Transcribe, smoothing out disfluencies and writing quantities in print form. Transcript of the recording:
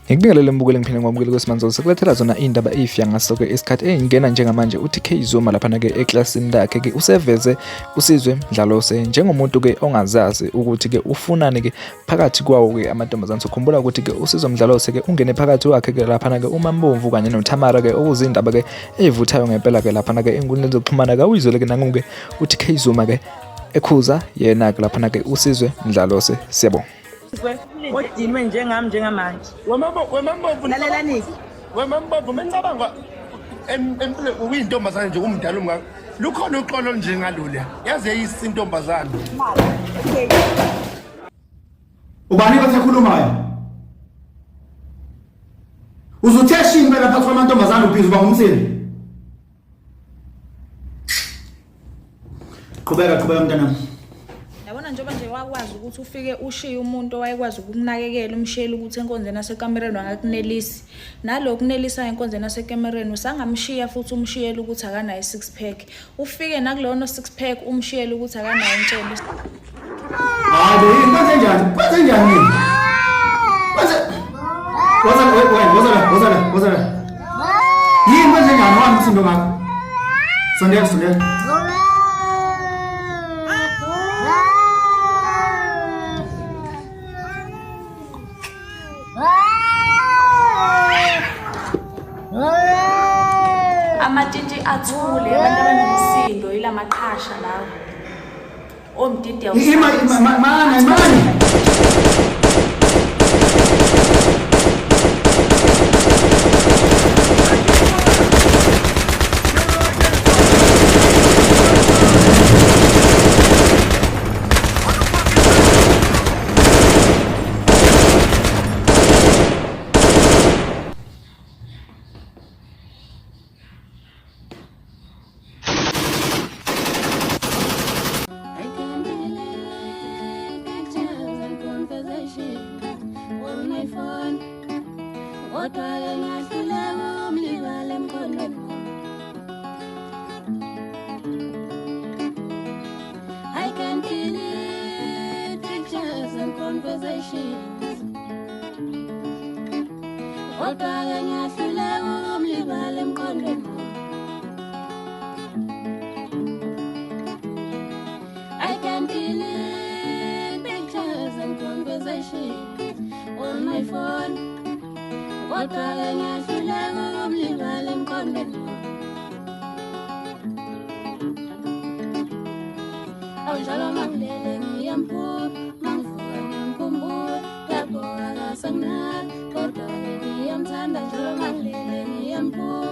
Ngikubingelele mbukele ngiphinde ngwamukele kwesimanje sekulethela zona indaba ifya ngaso-ke isikhathi engena njengamanje uTK Zuma laphana-ke eklasini lakhe-ke useveze uSizwe Mdlalose njengomuntu-ke ongazazi ukuthi-ke ufunani-ke phakathi kwawo-ke amantombazane. Sikhumbula ukuthi-ke uSizwe Mdlalose-ke ungene phakathi kwakhe-ke laphana-ke uMambovu kanye noThamara-ke okuzindaba-ke ey'vuthayo ngempela-ke laphana-ke ey'nkundleni zokuxhumana-ke awuyizwele-ke nangu-ke uTK Zuma-ke ekhuza yena-ke laphana-ke uSizwe Mdlalose. Siyabonga. Odinwe njengami njengamanje. Wemambovu Lalela niki. Wemambovu mencabanga empilo uyintombazane nje umdala umngaka. Lukhona uxolo njengalolu. Yaze yisintombazane. Ubani basekhulumayo? Uzuthesha impela phakathi kwamantombazane ubhizi uba ngumsini. Qhubeka mntanami. Yabona njengoba nje wakwazi ukuthi ufike ushiye umuntu owayekwazi ukunakekela umshayeli ukuthi enkonzweni nasekamereni wangakunelisi nalokho kunelisa enkonzweni nasekamereni usangamshiya futhi umshiyeli ukuthi akanayo 6 pack ufike nakulono 6 pack umshiyeli ukuthi akanayo intshelo hayi yini kwenze njani wozala yini kwenze njani wami msindo ngakho sondela amatshitshi athule abantu abanomsindo ilamaqhasha lawo omdidi mani I can delete pictures and conversations. Kodwa ngiyahluleka ukumlibala emqondweni. I can delete pictures and conversations on my phone. Kodwa ngiyahluleka ukumlibala emqondweni. Awujalo makulele ngiyamphupha mangivuka ngimkhumbula lapho akasemnandi kodwa ngiyamthanda njalo makulele ngiyamphupha